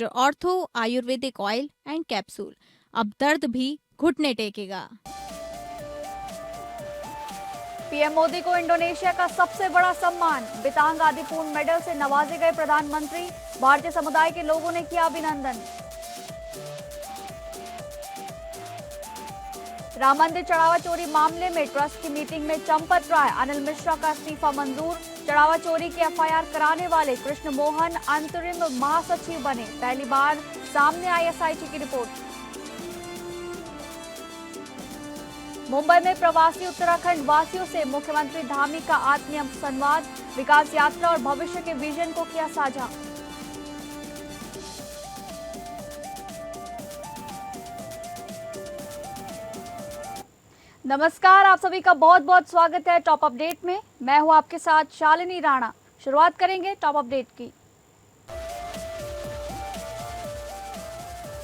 Best ortho Ayurvedic oil and capsule. अब दर्द भी घुटने टेकेगा। पीएम मोदी को इंडोनेशिया का सबसे बड़ा सम्मान, बितांग आदिपूर्ण मेडल से नवाजे गए प्रधानमंत्री। भारतीय समुदाय के लोगों ने किया अभिनंदन। राम मंदिर चढ़ावा चोरी मामले में ट्रस्ट की मीटिंग में चंपत राय, अनिल मिश्रा का इस्तीफा मंजूर। चढ़ावा चोरी की एफआईआर कराने वाले कृष्ण मोहन अंतरिम महासचिव बने। पहली बार सामने आई एसआईटी की रिपोर्ट। मुंबई में प्रवासी उत्तराखंड वासियों से मुख्यमंत्री धामी का आत्मीय संवाद, विकास यात्रा और भविष्य के विजन को किया साझा। नमस्कार, आप सभी का बहुत बहुत स्वागत है टॉप अपडेट में। मैं हूं आपके साथ शालिनी राणा। शुरुआत करेंगे टॉप अपडेट की।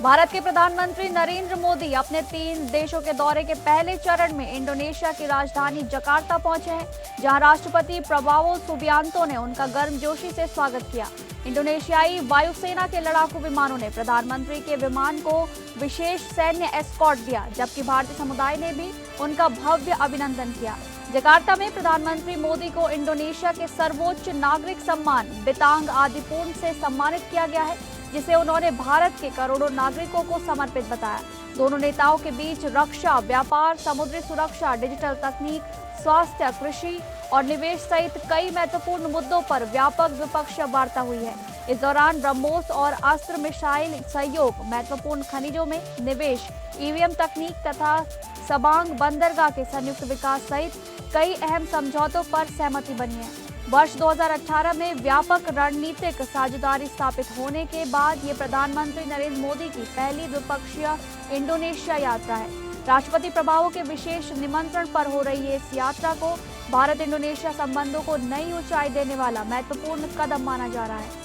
भारत के प्रधानमंत्री नरेंद्र मोदी अपने 3 देशों के दौरे के पहले चरण में इंडोनेशिया की राजधानी जकार्ता पहुंचे हैं, जहां राष्ट्रपति प्रबावो सुबियांतो ने उनका गर्मजोशी से स्वागत किया। इंडोनेशियाई वायुसेना के लड़ाकू विमानों ने प्रधानमंत्री के विमान को विशेष सैन्य एस्कॉर्ट दिया, जबकि भारतीय समुदाय ने भी उनका भव्य अभिनंदन किया। जकार्ता में प्रधानमंत्री मोदी को इंडोनेशिया के सर्वोच्च नागरिक सम्मान बितांग आदिपूर्ण से सम्मानित किया गया है, जिसे उन्होंने भारत के करोड़ों नागरिकों को समर्पित बताया। दोनों नेताओं के बीच रक्षा, व्यापार, समुद्री सुरक्षा, डिजिटल तकनीक, स्वास्थ्य, कृषि और निवेश सहित कई महत्वपूर्ण मुद्दों पर व्यापक द्विपक्षीय वार्ता हुई है। इस दौरान ब्रह्मोस और अस्त्र मिसाइल सहयोग, महत्वपूर्ण खनिजों में निवेश, ईवीएम तकनीक तथा सबांग बंदरगाह के संयुक्त विकास सहित कई अहम समझौतों पर सहमति बनी है। वर्ष 2018 में व्यापक रणनीतिक साझेदारी स्थापित होने के बाद ये प्रधानमंत्री नरेंद्र मोदी की पहली द्विपक्षीय इंडोनेशिया यात्रा है। राष्ट्रपति प्रभावों के विशेष निमंत्रण पर हो रही इस यात्रा को भारत इंडोनेशिया संबंधों को नई ऊंचाई देने वाला महत्वपूर्ण कदम माना जा रहा है।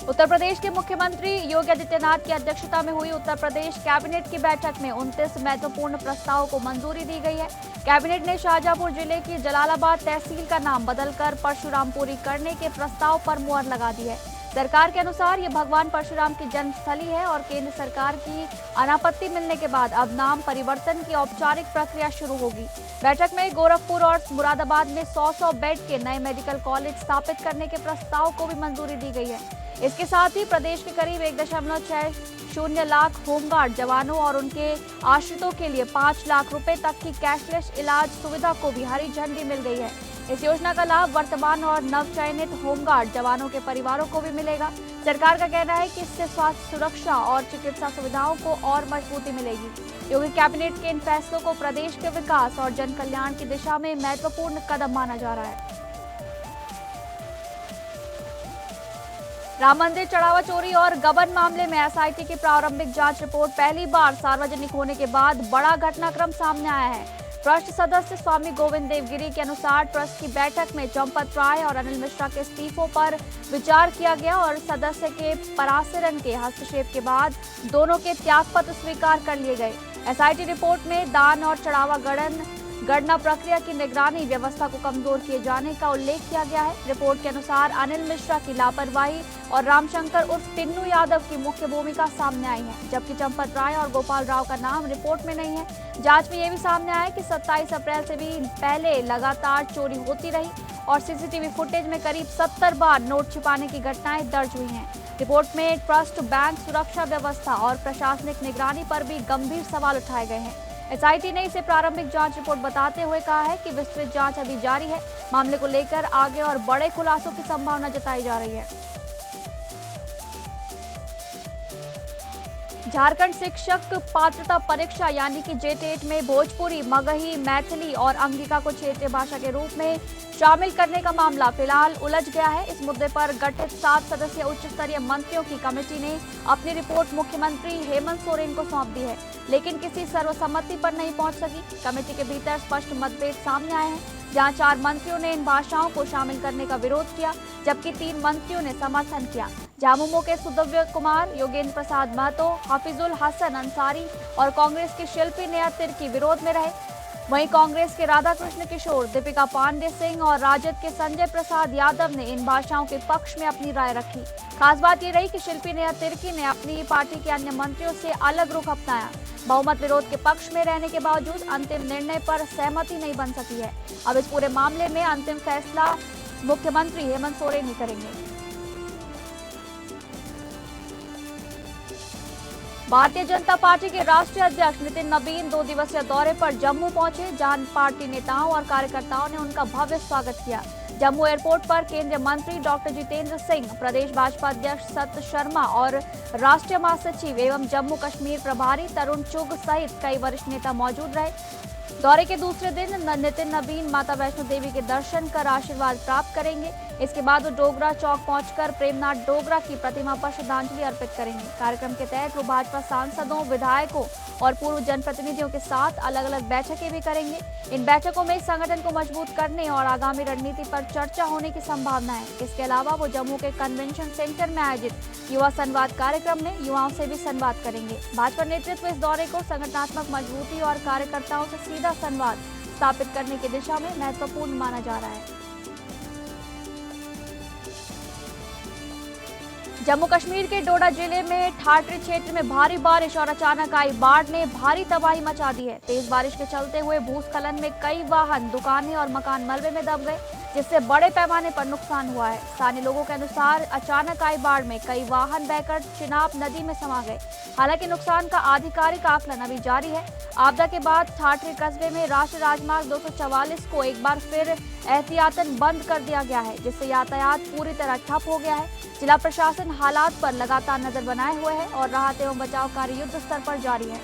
उत्तर प्रदेश के मुख्यमंत्री योगी आदित्यनाथ की अध्यक्षता में हुई उत्तर प्रदेश कैबिनेट की बैठक में 29 महत्वपूर्ण प्रस्तावों को मंजूरी दी गई है। कैबिनेट ने शाहजहांपुर जिले की जलालाबाद तहसील का नाम बदलकर परशुरामपुरी करने के प्रस्ताव पर मुहर लगा दी है। सरकार के अनुसार ये भगवान परशुराम की जन्मस्थली है और केंद्र सरकार की अनापत्ति मिलने के बाद अब नाम परिवर्तन की औपचारिक प्रक्रिया शुरू होगी। बैठक में गोरखपुर और मुरादाबाद में 100 बेड के नए मेडिकल कॉलेज स्थापित करने के प्रस्ताव को भी मंजूरी दी गई है। इसके साथ ही प्रदेश के करीब 1.60 लाख होमगार्ड जवानों और उनके आश्रितों के लिए 5 लाख रुपए तक की कैशलेस इलाज सुविधा को भी हरी झंडी मिल गई है। इस योजना का लाभ वर्तमान और नवचयनित होमगार्ड जवानों के परिवारों को भी मिलेगा। सरकार का कहना है कि इससे स्वास्थ्य सुरक्षा और चिकित्सा सुविधाओं को और मजबूती मिलेगी। योगी कैबिनेट के इन फैसलों को प्रदेश के विकास और जन कल्याण की दिशा में महत्वपूर्ण कदम माना जा रहा है। राम मंदिर चढ़ावा चोरी और गबन मामले में एसआईटी की प्रारंभिक जांच रिपोर्ट पहली बार सार्वजनिक होने के बाद बड़ा घटनाक्रम सामने आया है। ट्रस्ट सदस्य स्वामी गोविंद देवगिरी के अनुसार ट्रस्ट की बैठक में चंपत राय और अनिल मिश्रा के इस्तीफों पर विचार किया गया और सदस्य के परासिरन के हस्तक्षेप के बाद दोनों के त्यागपत्र स्वीकार कर लिए गए। एसआईटी रिपोर्ट में दान और चढ़ावा गणना प्रक्रिया की निगरानी व्यवस्था को कमजोर किए जाने का उल्लेख किया गया है। रिपोर्ट के अनुसार अनिल मिश्रा की लापरवाही और रामशंकर उर्फ टिन्नू यादव की मुख्य भूमिका सामने आई है, जबकि चंपत राय और गोपाल राव का नाम रिपोर्ट में नहीं है। जांच में यह भी सामने आया कि 27 अप्रैल से भी पहले लगातार चोरी होती रही और सीसीटीवी फुटेज में करीब 70 बार नोट छिपाने की घटनाएं दर्ज हुई हैं। रिपोर्ट में ट्रस्ट, बैंक, सुरक्षा व्यवस्था और प्रशासनिक निगरानी पर भी गंभीर सवाल उठाए गए हैं। एसआईटी ने इसे प्रारंभिक जांच रिपोर्ट बताते हुए कहा है कि विस्तृत जांच अभी जारी है। मामले को लेकर आगे और बड़े खुलासों की संभावना जताई जा रही है। झारखंड शिक्षक पात्रता परीक्षा यानी कि जेटेट में भोजपुरी, मगही, मैथिली और अंगिका को क्षेत्रीय भाषा के रूप में शामिल करने का मामला फिलहाल उलझ गया है। इस मुद्दे पर गठित 7 सदस्यीय उच्च स्तरीय मंत्रियों की कमेटी ने अपनी रिपोर्ट मुख्यमंत्री हेमंत सोरेन को सौंप दी है, लेकिन किसी सर्वसम्मति पर नहीं पहुंच सकी। कमेटी के भीतर स्पष्ट मतभेद सामने आए हैं, जहां 4 मंत्रियों ने इन भाषाओं को शामिल करने का विरोध किया, जबकि 3 मंत्रियों ने समर्थन किया। झामुमो के सुदव्य कुमार, योगेंद्र प्रसाद महतो, हफीजुल हसन अंसारी और कांग्रेस की शिल्पी नेहा तिर्की विरोध में रहे। वहीं कांग्रेस के राधाकृष्ण किशोर, दीपिका पांडे सिंह और राजद के संजय प्रसाद यादव ने इन भाषाओं के पक्ष में अपनी राय रखी। खास बात ये रही कि शिल्पी नेहा तिर्की ने अपनी पार्टी के अन्य मंत्रियों से अलग रुख अपनाया। बहुमत विरोध के पक्ष में रहने के बावजूद अंतिम निर्णय पर सहमति नहीं बन सकी है। अब इस पूरे मामले में अंतिम फैसला मुख्यमंत्री हेमंत सोरेन ही करेंगे। भारतीय जनता पार्टी के राष्ट्रीय अध्यक्ष नितिन नवीन 2 दिवसीय दौरे पर जम्मू पहुंचे, जहां पार्टी नेताओं और कार्यकर्ताओं ने उनका भव्य स्वागत किया। जम्मू एयरपोर्ट पर केंद्रीय मंत्री डॉक्टर जितेंद्र सिंह, प्रदेश भाजपा अध्यक्ष सत शर्मा और राष्ट्रीय महासचिव एवं जम्मू कश्मीर प्रभारी तरुण चुग सहित कई वरिष्ठ नेता मौजूद रहे। दौरे के दूसरे दिन नितिन नवीन माता वैष्णो देवी के दर्शन कर आशीर्वाद प्राप्त करेंगे। इसके बाद वो डोगरा चौक पहुंचकर प्रेमनाथ डोगरा की प्रतिमा पर श्रद्धांजलि अर्पित करेंगे। कार्यक्रम के तहत वो भाजपा सांसदों, विधायकों और पूर्व जनप्रतिनिधियों के साथ अलग अलग बैठकें भी करेंगे। इन बैठकों में संगठन को मजबूत करने और आगामी रणनीति पर चर्चा होने की संभावना है। इसके अलावा वो जम्मू के कन्वेंशन सेंटर में आयोजित युवा संवाद कार्यक्रम में युवाओं से भी संवाद करेंगे। भाजपा नेतृत्व इस दौरे को संगठनात्मक मजबूती और कार्यकर्ताओं से सीधा संवाद स्थापित करने की दिशा में महत्वपूर्ण माना जा रहा है। जम्मू कश्मीर के डोडा जिले में ठाठरी क्षेत्र में भारी बारिश और अचानक आई बाढ़ ने भारी तबाही मचा दी है। तेज बारिश के चलते हुए भूस्खलन में कई वाहन, दुकानें और मकान मलबे में दब गए, जिससे बड़े पैमाने पर नुकसान हुआ है। स्थानीय लोगों के अनुसार अचानक आई बाढ़ में कई वाहन बहकर चिनाब नदी में समा गए। हालांकि नुकसान का आधिकारिक आकलन अभी जारी है। आपदा के बाद ठाठरी कस्बे में राष्ट्रीय राजमार्ग 244 को एक बार फिर एहतियातन बंद कर दिया गया है, जिससे यातायात पूरी तरह ठप हो गया है। जिला प्रशासन हालात पर लगातार नजर बनाए हुए है और राहत एवं बचाव कार्य युद्ध स्तर पर जारी है।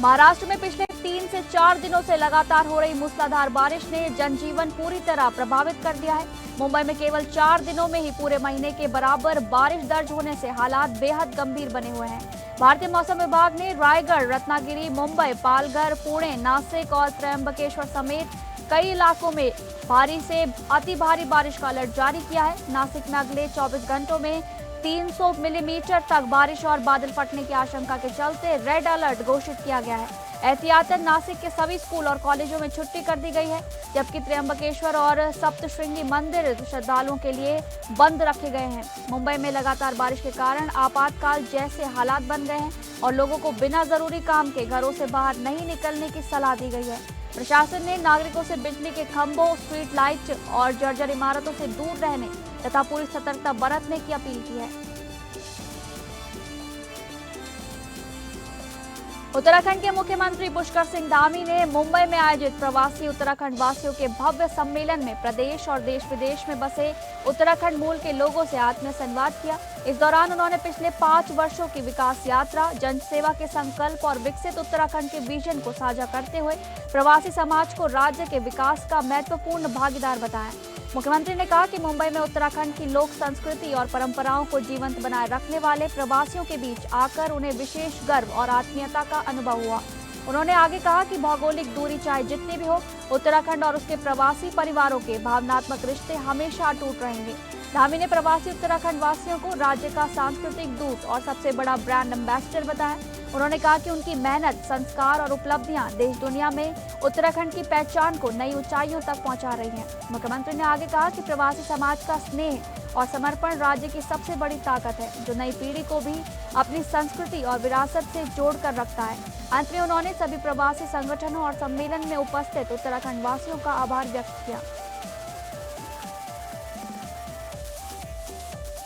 महाराष्ट्र में पिछले 3 से 4 दिनों से लगातार हो रही मूसलाधार बारिश ने जनजीवन पूरी तरह प्रभावित कर दिया है। मुंबई में केवल 4 दिनों में ही पूरे महीने के बराबर बारिश दर्ज होने से हालात बेहद गंभीर बने हुए हैं। भारतीय मौसम विभाग ने रायगढ़, रत्नागिरी, मुंबई, पालघर, पुणे, नासिक और त्र्यंबकेश्वर समेत कई इलाकों में भारी से अति भारी बारिश का अलर्ट जारी किया है। नासिक में अगले 24 घंटों में 300 मिलीमीटर तक बारिश और बादल फटने की आशंका के चलते रेड अलर्ट घोषित किया गया है। एहतियातन नासिक के सभी स्कूल और कॉलेजों में छुट्टी कर दी गई है, जबकि त्र्यंबकेश्वर और सप्तशृंगी मंदिर श्रद्धालुओं के लिए बंद रखे गए हैं। मुंबई में लगातार बारिश के कारण आपातकाल जैसे हालात बन गए हैं और लोगों को बिना जरूरी काम के घरों से बाहर नहीं निकलने की सलाह दी गई है। प्रशासन ने नागरिकों से बिजली के खंभों, स्ट्रीट लाइट और जर्जर इमारतों से दूर रहने तथा पूरी सतर्कता बरतने की अपील की है। उत्तराखंड के मुख्यमंत्री पुष्कर सिंह धामी ने मुंबई में आयोजित प्रवासी उत्तराखंड वासियों के भव्य सम्मेलन में प्रदेश और देश विदेश में बसे उत्तराखंड मूल के लोगों से आत्मीय संवाद किया। इस दौरान उन्होंने पिछले 5 वर्षों की विकास यात्रा, जन सेवा के संकल्प और विकसित उत्तराखंड के विजन को साझा करते हुए प्रवासी समाज को राज्य के विकास का महत्वपूर्ण भागीदार बताया। मुख्यमंत्री ने कहा कि मुंबई में उत्तराखंड की लोक संस्कृति और परंपराओं को जीवंत बनाए रखने वाले प्रवासियों के बीच आकर उन्हें विशेष गर्व और आत्मीयता का अनुभव हुआ। उन्होंने आगे कहा कि भौगोलिक दूरी चाहे जितनी भी हो, उत्तराखंड और उसके प्रवासी परिवारों के भावनात्मक रिश्ते हमेशा अटूट रहेंगे। धामी ने प्रवासी उत्तराखंड वासियों को राज्य का सांस्कृतिक दूत और सबसे बड़ा ब्रांड एम्बेसडर बताया। उन्होंने कहा कि उनकी मेहनत, संस्कार और उपलब्धियां देश दुनिया में उत्तराखंड की पहचान को नई ऊंचाइयों तक पहुंचा रही हैं। मुख्यमंत्री ने आगे कहा कि प्रवासी समाज का स्नेह और समर्पण राज्य की सबसे बड़ी ताकत है, जो नई पीढ़ी को भी अपनी संस्कृति और विरासत से जोड़कर रखता है। अंत में उन्होंने सभी प्रवासी संगठनों और सम्मेलन में उपस्थित उत्तराखंड वासियों का आभार व्यक्त किया।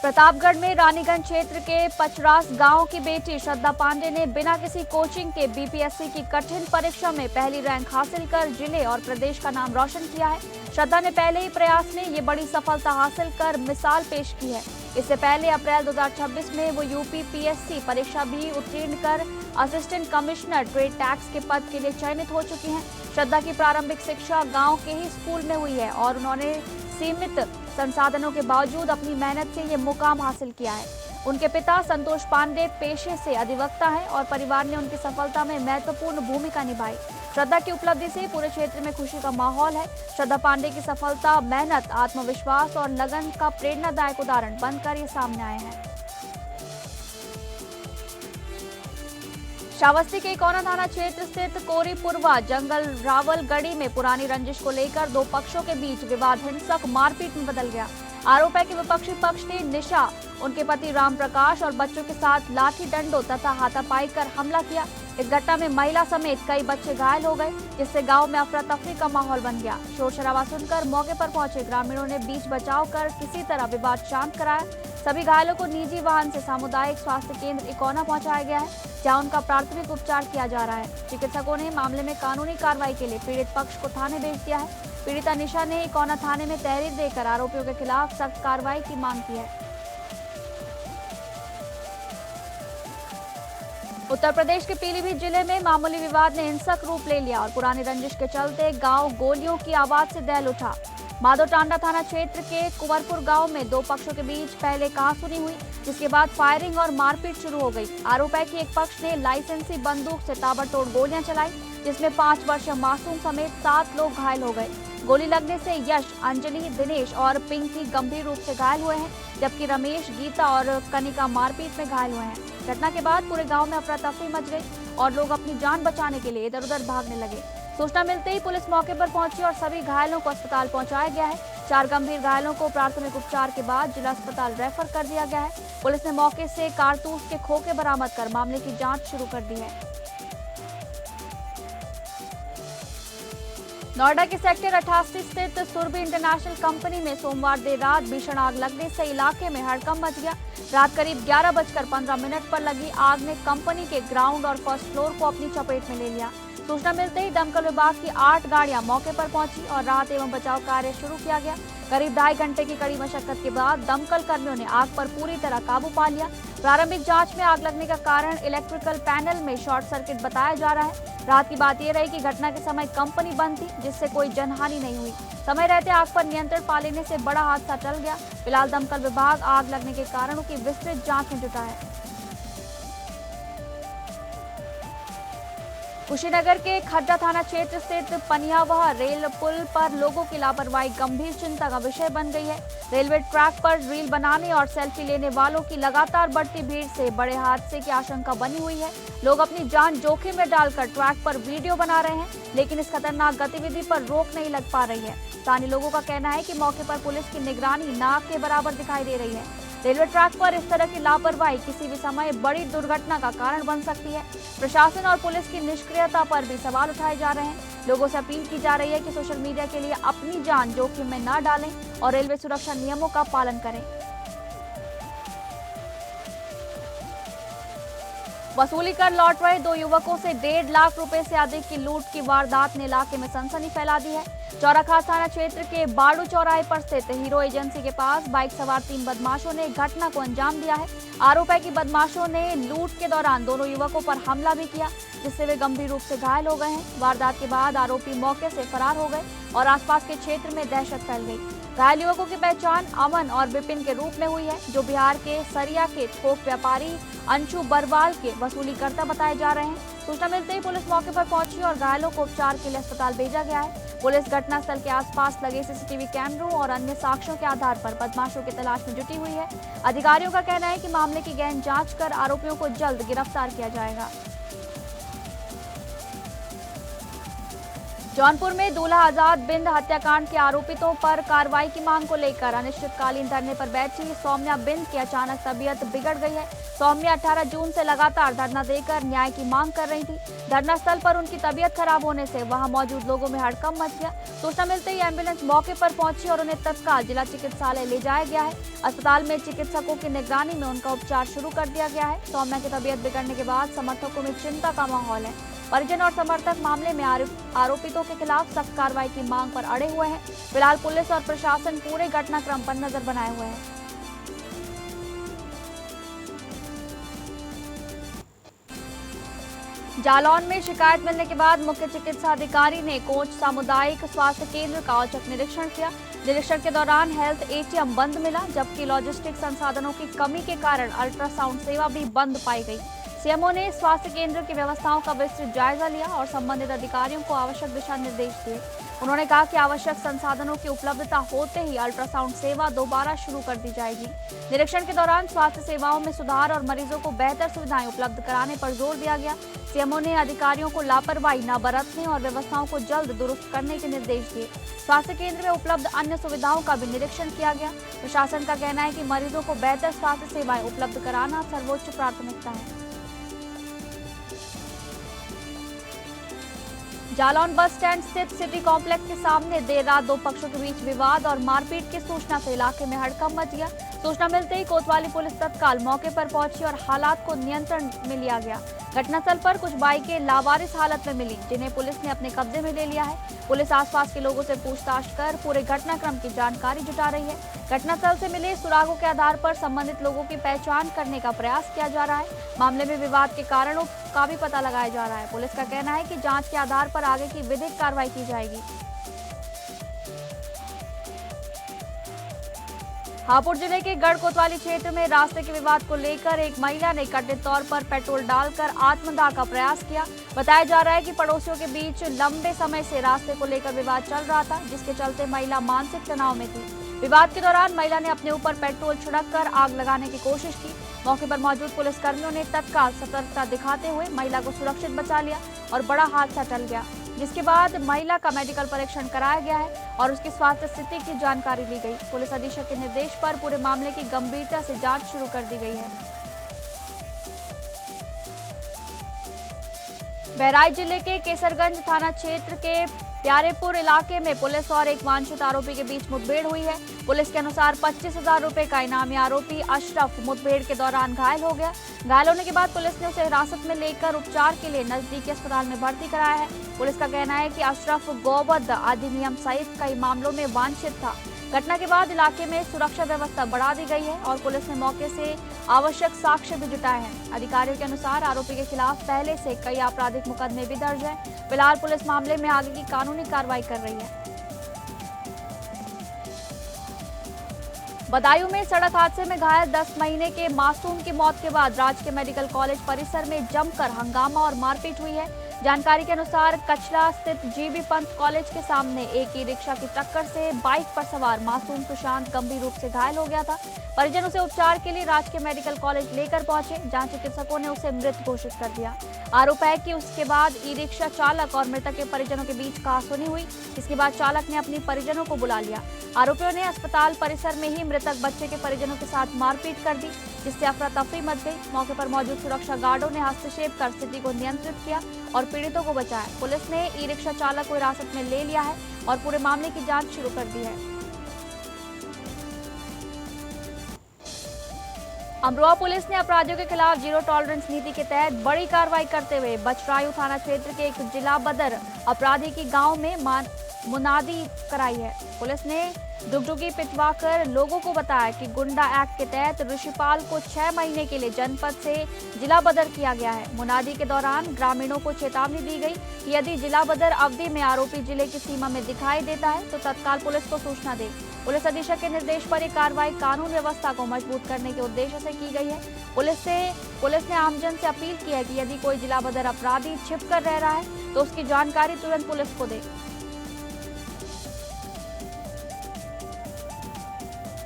प्रतापगढ़ में रानीगंज क्षेत्र के पचरास गांव की बेटी श्रद्धा पांडे ने बिना किसी कोचिंग के बीपीएससी की कठिन परीक्षा में पहली रैंक हासिल कर जिले और प्रदेश का नाम रोशन किया है। श्रद्धा ने पहले ही प्रयास में ये बड़ी सफलता हासिल कर मिसाल पेश की है। इससे पहले अप्रैल 2026 में वो यूपी पीएससी परीक्षा भी उत्तीर्ण कर असिस्टेंट कमिश्नर ट्रेड टैक्स के पद के लिए चयनित हो चुकी हैं। श्रद्धा की प्रारंभिक शिक्षा गाँव के ही स्कूल में हुई है और उन्होंने सीमित संसाधनों के बावजूद अपनी मेहनत से ये मुकाम हासिल किया है। उनके पिता संतोष पांडे पेशे से अधिवक्ता हैं और परिवार ने उनकी सफलता में महत्वपूर्ण भूमिका निभाई। श्रद्धा की उपलब्धि से पूरे क्षेत्र में खुशी का माहौल है। श्रद्धा पांडे की सफलता, मेहनत, आत्मविश्वास और लगन का प्रेरणादायक उदाहरण बनकर ये सामने आए हैं। श्रावस्ती के इकोना थाना क्षेत्र स्थित कोरीपुरवा जंगल रावलगढ़ी में पुरानी रंजिश को लेकर दो पक्षों के बीच विवाद हिंसक मारपीट में बदल गया। आरोप है कि विपक्षी पक्ष ने निशा, उनके पति राम प्रकाश और बच्चों के साथ लाठी डंडों तथा हाथापाई कर हमला किया। इस घटना में महिला समेत कई बच्चे घायल हो गए, जिससे गांव में अफरा तफरी का माहौल बन गया। शोर शराबा सुनकर मौके पर पहुंचे ग्रामीणों ने बीच बचाव कर किसी तरह विवाद शांत कराया। सभी घायलों को निजी वाहन से सामुदायिक स्वास्थ्य केंद्र इकोना पहुंचाया गया है, जहां उनका प्राथमिक उपचार किया जा रहा है। चिकित्सकों ने मामले में कानूनी कार्रवाई के लिए पीड़ित पक्ष को थाने भेज दिया है। पीड़िता निशा ने इकोना थाने में तहरीर देकर आरोपियों के खिलाफ सख्त कार्रवाई की मांग की है। उत्तर प्रदेश के पीलीभीत जिले में मामूली विवाद ने हिंसक रूप ले लिया और पुरानी रंजिश के चलते गांव गोलियों की आवाज से दहल उठा। माधो टांडा थाना क्षेत्र के कुंवरपुर गांव में दो पक्षों के बीच पहले कहासुनी हुई, जिसके बाद फायरिंग और मारपीट शुरू हो गई। आरोप है कि एक पक्ष ने लाइसेंसी बंदूक से ताबड़तोड़ गोलियां चलाई, जिसमें 5 वर्षीय मासूम समेत 7 लोग घायल हो गए। गोली लगने से यश, अंजलि, दिनेश और पिंकी गंभीर रूप से घायल हुए हैं, जबकि रमेश, गीता और कनिका मारपीट में घायल हुए हैं। घटना के बाद पूरे गांव में अफरा तफरी मच गई और लोग अपनी जान बचाने के लिए इधर उधर भागने लगे। सूचना मिलते ही पुलिस मौके पर पहुंची और सभी घायलों को अस्पताल पहुंचाया गया है। 4 गंभीर घायलों को प्राथमिक उपचार के बाद जिला अस्पताल रेफर कर दिया गया है। पुलिस ने मौके से कारतूस के खोखे बरामद कर मामले की जांच शुरू कर दी है। नोएडा के सेक्टर 88 स्थित सुरभि इंटरनेशनल कंपनी में सोमवार देर रात भीषण आग लगने से इलाके में हड़कंप मच गया। रात करीब 11:15 पर लगी आग ने कंपनी के ग्राउंड और फर्स्ट फ्लोर को अपनी चपेट में ले लिया। सूचना मिलते ही दमकल विभाग की 8 गाड़ियां मौके पर पहुंची और राहत एवं बचाव कार्य शुरू किया गया। करीब 2.5 घंटे की कड़ी मशक्कत के बाद दमकल कर्मियों ने आग पर पूरी तरह काबू पा लिया। प्रारंभिक जांच में आग लगने का कारण इलेक्ट्रिकल पैनल में शॉर्ट सर्किट बताया जा रहा है। रात की बात यह रही कि घटना के समय कंपनी बंद थी, जिससे कोई जनहानि नहीं हुई। समय रहते आग पर नियंत्रण पा लेने से बड़ा हादसा टल गया। फिलहाल दमकल विभाग आग लगने के कारणों की विस्तृत जांच में जुटा है। कुशीनगर के खड्डा थाना क्षेत्र स्थित पनियावह रेल पुल पर लोगों की लापरवाही गंभीर चिंता का विषय बन गई है। रेलवे ट्रैक पर रील बनाने और सेल्फी लेने वालों की लगातार बढ़ती भीड़ से बड़े हादसे की आशंका बनी हुई है। लोग अपनी जान जोखिम में डालकर ट्रैक पर वीडियो बना रहे हैं, लेकिन इस खतरनाक गतिविधि पर रोक नहीं लग पा रही है। स्थानीय लोगों का कहना है कि मौके पर पुलिस की निगरानी नाक के बराबर दिखाई दे रही है। रेलवे ट्रैक पर इस तरह की लापरवाही किसी भी समय बड़ी दुर्घटना का कारण बन सकती है। प्रशासन और पुलिस की निष्क्रियता पर भी सवाल उठाए जा रहे हैं। लोगों से अपील की जा रही है कि सोशल मीडिया के लिए अपनी जान जोखिम में न डालें और रेलवे सुरक्षा नियमों का पालन करें। वसूली कर लौट रहे 2 युवकों से 1.5 लाख रुपए से अधिक की लूट की वारदात ने इलाके में सनसनी फैला दी है। चौराखास थाना क्षेत्र के बाड़ू चौराहे पर स्थित हीरो एजेंसी के पास बाइक सवार 3 बदमाशों ने घटना को अंजाम दिया है। आरोप है कि बदमाशों ने लूट के दौरान दोनों युवकों पर हमला भी किया, जिससे वे गंभीर रूप से घायल हो गए हैं। वारदात के बाद आरोपी मौके से फरार हो गए और आसपास के क्षेत्र में दहशत फैल गई। घायल युवकों की पहचान अमन और विपिन के रूप में हुई है, जो बिहार के सरिया के थोक व्यापारी अंशु बरवाल के वसूलीकर्ता बताए जा रहे हैं। सूचना मिलते ही पुलिस मौके पर पहुंची और घायलों को उपचार के लिए अस्पताल भेजा गया है। पुलिस घटनास्थल के आसपास लगे सीसीटीवी कैमरों और अन्य साक्ष्यों के आधार पर बदमाशों की तलाश में जुटी हुई है। अधिकारियों का कहना है कि मामले की गहन जांच कर आरोपियों को जल्द गिरफ्तार किया जाएगा। जौनपुर में दूल्हा आजाद बिंद हत्याकांड के आरोपितों पर कार्रवाई की मांग को लेकर अनिश्चितकालीन धरने पर बैठी सौम्या बिंद की अचानक तबीयत बिगड़ गई है। सौम्या 18 जून से लगातार धरना देकर न्याय की मांग कर रही थी। धरना स्थल पर उनकी तबीयत खराब होने से वहां मौजूद लोगों में हड़कंप मच गया। सूचना मिलते ही एम्बुलेंस मौके पर पहुंची और उन्हें तत्काल जिला चिकित्सालय ले जाया गया है। अस्पताल में चिकित्सकों की निगरानी में उनका उपचार शुरू कर दिया गया है। सौम्या की तबीयत बिगड़ने के बाद समर्थकों में चिंता का माहौल है। परिजन और समर्थक मामले में आरोपितों के खिलाफ सख्त कार्रवाई की मांग पर अड़े हुए हैं। फिलहाल पुलिस और प्रशासन पूरे घटनाक्रम पर नजर बनाए हुए हैं। जालौन में शिकायत मिलने के बाद मुख्य चिकित्सा अधिकारी ने कोच सामुदायिक स्वास्थ्य केंद्र का औचक निरीक्षण किया। निरीक्षण के दौरान हेल्थ एटीएम बंद मिला, जबकि लॉजिस्टिक संसाधनों की कमी के कारण अल्ट्रासाउंड सेवा भी बंद पाई गई। सीएमओ ने स्वास्थ्य केंद्र की व्यवस्थाओं का विस्तृत जायजा लिया और संबंधित अधिकारियों को आवश्यक दिशा निर्देश दिए। उन्होंने कहा कि आवश्यक संसाधनों की उपलब्धता होते ही अल्ट्रासाउंड सेवा दोबारा शुरू कर दी जाएगी। निरीक्षण के दौरान स्वास्थ्य सेवाओं में सुधार और मरीजों को बेहतर सुविधाएं उपलब्ध कराने पर जोर दिया गया। सीएमओ ने अधिकारियों को लापरवाही न बरतने और व्यवस्थाओं को जल्द दुरुस्त करने के निर्देश दिए। स्वास्थ्य केंद्र में उपलब्ध अन्य सुविधाओं का भी निरीक्षण किया गया। प्रशासन का कहना है कि मरीजों को बेहतर स्वास्थ्य सेवाएं उपलब्ध कराना सर्वोच्च प्राथमिकता है। जालौन बस स्टैंड स्थित सिटी कॉम्प्लेक्स के सामने देर रात दो पक्षों के बीच विवाद और मारपीट की सूचना से इलाके में हड़कंप मच गया। सूचना मिलते ही कोतवाली पुलिस तत्काल मौके पर पहुंची और हालात को नियंत्रण में लिया गया। घटनास्थल पर कुछ बाइकें लावारिस हालत में मिली, जिन्हें पुलिस ने अपने कब्जे में ले लिया है। पुलिस आसपास के लोगों से पूछताछ कर पूरे घटनाक्रम की जानकारी जुटा रही है। घटनास्थल से मिले सुरागों के आधार पर संबंधित लोगों की पहचान करने का प्रयास किया जा रहा है। मामले में विवाद के कारणों का भी पता लगाया जा रहा है। पुलिस का कहना है कि जांच के आधार पर आगे की विधिक कार्रवाई की जाएगी। हापुड़ जिले के गढ़ कोतवाली क्षेत्र में रास्ते के विवाद को लेकर एक महिला ने कथित तौर पर पेट्रोल डालकर आत्मदाह का प्रयास किया। बताया जा रहा है कि पड़ोसियों के बीच लंबे समय से रास्ते को लेकर विवाद चल रहा था, जिसके चलते महिला मानसिक तनाव में थी। विवाद के दौरान महिला ने अपने ऊपर पेट्रोल छिड़ककर आग लगाने की कोशिश की। मौके पर मौजूद पुलिसकर्मियों ने तत्काल सतर्कता दिखाते हुए महिला को सुरक्षित बचा लिया और बड़ा हादसा टल गया, जिसके बाद महिला का मेडिकल परीक्षण कराया गया है और उसकी स्वास्थ्य स्थिति की जानकारी ली गई। पुलिस अधीक्षक के निर्देश पर पूरे मामले की गंभीरता से जांच शुरू कर दी गई है। बहराइच जिले के केसरगंज थाना क्षेत्र के प्यारेपुर इलाके में पुलिस और एक वांछित आरोपी के बीच मुठभेड़ हुई है। पुलिस के अनुसार 25,000 रुपए का इनामी आरोपी अशरफ मुठभेड़ के दौरान घायल हो गया। घायल होने के बाद पुलिस ने उसे हिरासत में लेकर उपचार के लिए नजदीकी अस्पताल में भर्ती कराया है। पुलिस का कहना है कि अशरफ गौवध अधिनियम सहित कई मामलों में वांछित था। घटना के बाद इलाके में सुरक्षा व्यवस्था बढ़ा दी गई है और पुलिस ने मौके से आवश्यक साक्ष्य भी जुटाए हैं। अधिकारियों के अनुसार आरोपी के खिलाफ पहले से कई आपराधिक मुकदमे भी दर्ज हैं। फिलहाल पुलिस मामले में आगे की कानूनी कार्रवाई कर रही है। बदायूं में सड़क हादसे में घायल 10 महीने के मासूम की मौत के बाद राजकीय मेडिकल कॉलेज परिसर में जमकर हंगामा और मारपीट हुई है। जानकारी के अनुसार कचला स्थित जीबी पंत कॉलेज के सामने एक ई रिक्शा की टक्कर से बाइक पर सवार मासूम सुशांत गंभीर रूप से घायल हो गया था। परिजन उसे उपचार के लिए राजकीय मेडिकल कॉलेज लेकर पहुंचे, जहां चिकित्सकों ने उसे मृत घोषित कर दिया। आरोप है कि उसके बाद ई रिक्शा चालक और मृतक के परिजनों के बीच कहासुनी हुई, जिसके बाद चालक ने अपने परिजनों को बुला लिया। आरोपियों ने अस्पताल परिसर में ही मृतक बच्चे के परिजनों के साथ मारपीट कर दी, जिससे अफरा तफरी मच गई। मौके पर मौजूद सुरक्षा गार्डों ने हस्तक्षेप कर स्थिति को नियंत्रित किया और पीड़ितों को बचाया। पुलिस ने ई रिक्शा चालक को हिरासत में ले लिया है और पूरे मामले की जांच शुरू कर दी है। अमरोहा पुलिस ने अपराधियों के खिलाफ जीरो टॉलरेंस नीति के तहत बड़ी कार्रवाई करते हुए बछरायू थाना क्षेत्र के एक जिला बदर अपराधी की गांव में मुनादी कराई है। पुलिस ने डुगडुगी पिटवाकर लोगों को बताया कि गुंडा एक्ट के तहत ऋषिपाल को 6 महीने के लिए जनपद से जिला बदर किया गया है। मुनादी के दौरान ग्रामीणों को चेतावनी दी गई कि यदि जिला बदर अवधि में आरोपी जिले की सीमा में दिखाई देता है तो तत्काल पुलिस को सूचना दे। पुलिस अधीक्षक के निर्देश पर यह कार्रवाई कानून व्यवस्था को मजबूत करने के उद्देश्य से की गई है। पुलिस ने आमजन से अपील की है कि यदि कोई जिला बदर अपराधी छिप कर रह रहा है तो उसकी जानकारी तुरंत पुलिस को दे।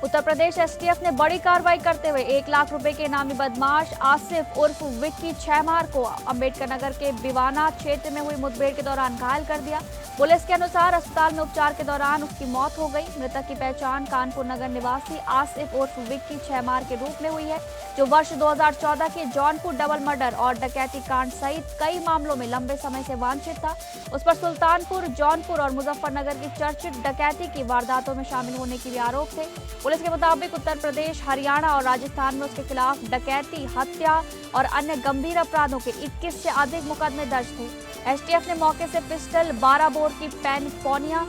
उत्तर प्रदेश एसटीएफ ने बड़ी कार्रवाई करते हुए 1 लाख रुपए के इनामी बदमाश आसिफ उर्फ विक्की छैमार को अंबेडकर नगर के बिवाना क्षेत्र में हुई मुठभेड़ के दौरान घायल कर दिया। पुलिस के अनुसार अस्पताल में उपचार के दौरान उसकी मौत हो गई। मृतक की पहचान कानपुर नगर निवासी आसिफ उर्फ विक्की छैमार के रूप में हुई है, जो वर्ष 2014 के जौनपुर डबल मर्डर और डकैती कांड सहित कई मामलों में लंबे समय से वांछित था। उस पर सुल्तानपुर, जौनपुर और मुजफ्फरनगर की चर्चित डकैती की वारदातों में शामिल होने के भी आरोप थे। पुलिस के मुताबिक उत्तर प्रदेश, हरियाणा और राजस्थान में उसके खिलाफ डकैती, हत्या और अन्य गंभीर अपराधों के 21 से अधिक मुकदमे दर्ज थे। एसटीएफ ने मौके से पिस्टल, 12 बोर की पौनिया,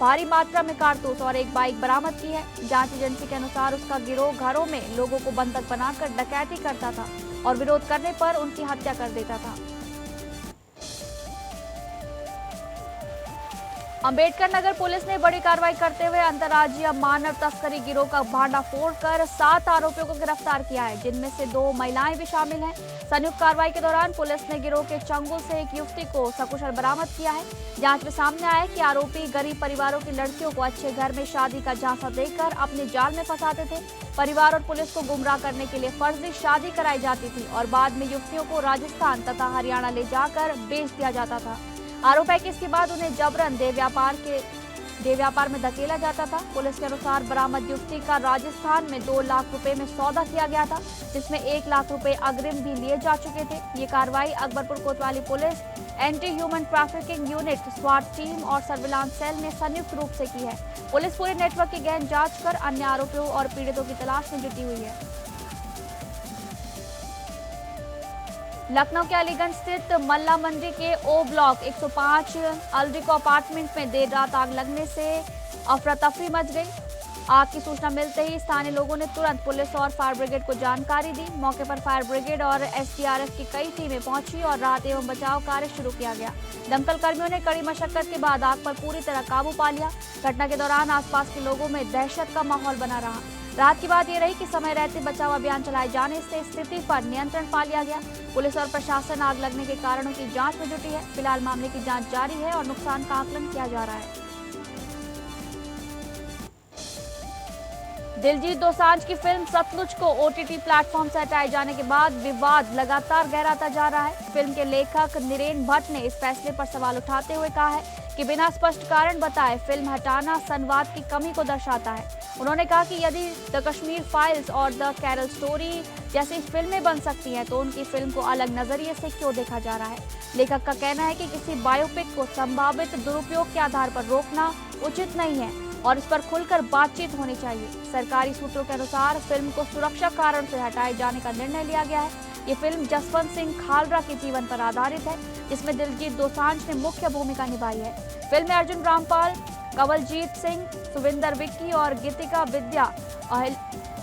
भारी मात्रा में कारतूस और एक बाइक बरामद की है। जांच एजेंसी के अनुसार उसका गिरोह घरों में लोगों को बंधक बनाकर डकैती करता था और विरोध करने पर उनकी हत्या कर देता था। अंबेडकर नगर पुलिस ने बड़ी कार्रवाई करते हुए अंतर्राज्यीय मानव तस्करी गिरोह का भांडाफोड़ कर 7 आरोपियों को गिरफ्तार किया है, जिनमें से 2 महिलाएं भी शामिल हैं। संयुक्त कार्रवाई के दौरान पुलिस ने गिरोह के चंगुल से एक युवती को सकुशल बरामद किया है। जांच में सामने आया कि आरोपी गरीब परिवारों की लड़कियों को अच्छे घर में शादी का झांसा देकर अपने जाल में फंसाते थे। परिवार और पुलिस को गुमराह करने के लिए फर्जी शादी कराई जाती थी और बाद में युवतियों को राजस्थान तथा हरियाणा ले जाकर बेच दिया जाता था। आरोप है कि इसके बाद उन्हें जबरन देह व्यापार में धकेला जाता था। पुलिस के अनुसार बरामद युवती का राजस्थान में 2 लाख रुपए में सौदा किया गया था, जिसमें 1 लाख रुपए अग्रिम भी लिए जा चुके थे। ये कार्रवाई अकबरपुर कोतवाली police, anti human trafficking unit, स्वाट टीम और सर्विलांस सेल ने संयुक्त रूप से की है। पुलिस पूरे नेटवर्क की गहन जांच कर अन्य आरोपियों और पीड़ितों की तलाश में जुटी हुई है। लखनऊ के अलीगंज स्थित मल्ला मंडी के ओ ब्लॉक 105 अल्ड्रिको अपार्टमेंट में देर रात आग लगने से अफरा तफरी मच गई। आग की सूचना मिलते ही स्थानीय लोगों ने तुरंत पुलिस और फायर ब्रिगेड को जानकारी दी। मौके पर फायर ब्रिगेड और एसडीआरएफ की कई टीमें पहुंची और राहत एवं बचाव कार्य शुरू किया गया। दमकल कर्मियों ने कड़ी मशक्कत के बाद आग पर पूरी तरह काबू पा लिया। घटना के दौरान आसपास के लोगों में दहशत का माहौल बना रहा। रात की बात ये रही कि समय रहते बचाव अभियान चलाए जाने से स्थिति पर नियंत्रण पा लिया गया। पुलिस और प्रशासन आग लगने के कारणों की जांच में जुटी है। फिलहाल मामले की जांच जारी है और नुकसान का आकलन किया जा रहा है। दिलजीत दोसांझ की फिल्म सतलुज को ओटीटी प्लेटफॉर्म से हटाए जाने के बाद विवाद लगातार गहराता जा रहा है। फिल्म के लेखक नीरेन भट्ट ने इस फैसले पर सवाल उठाते हुए कहा है कि बिना स्पष्ट कारण बताए फिल्म हटाना संवाद की कमी को दर्शाता है। उन्होंने कहा कि यदि द कश्मीर फाइल्स और द कैरल स्टोरी जैसी फिल्में बन सकती हैं तो उनकी फिल्म को अलग नजरिए से क्यों देखा जा रहा है। लेखक का कहना है कि किसी बायोपिक को संभावित दुरुपयोग के आधार पर रोकना उचित नहीं है और इस पर खुलकर बातचीत होनी चाहिए। सरकारी सूत्रों के अनुसार फिल्म को सुरक्षा कारण से हटाए जाने का निर्णय लिया गया है। ये फिल्म जसवंत सिंह खालरा के जीवन पर आधारित है, जिसमें दिलजीत दोसांझ ने मुख्य भूमिका निभाई है। फिल्म में अर्जुन रामपाल, कंवलजीत सिंह, सुविंदर विक्की और गीतिका विद्या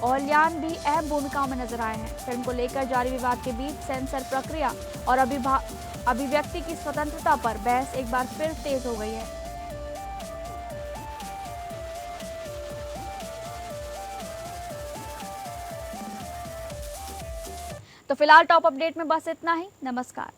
ओहल्यान भी अहम भूमिकाओं में नजर आए हैं। फिल्म को लेकर जारी विवाद के बीच सेंसर प्रक्रिया और अभिव्यक्ति की स्वतंत्रता पर बहस एक बार फिर तेज हो गई है। तो फिलहाल टॉप अपडेट में बस इतना ही। नमस्कार।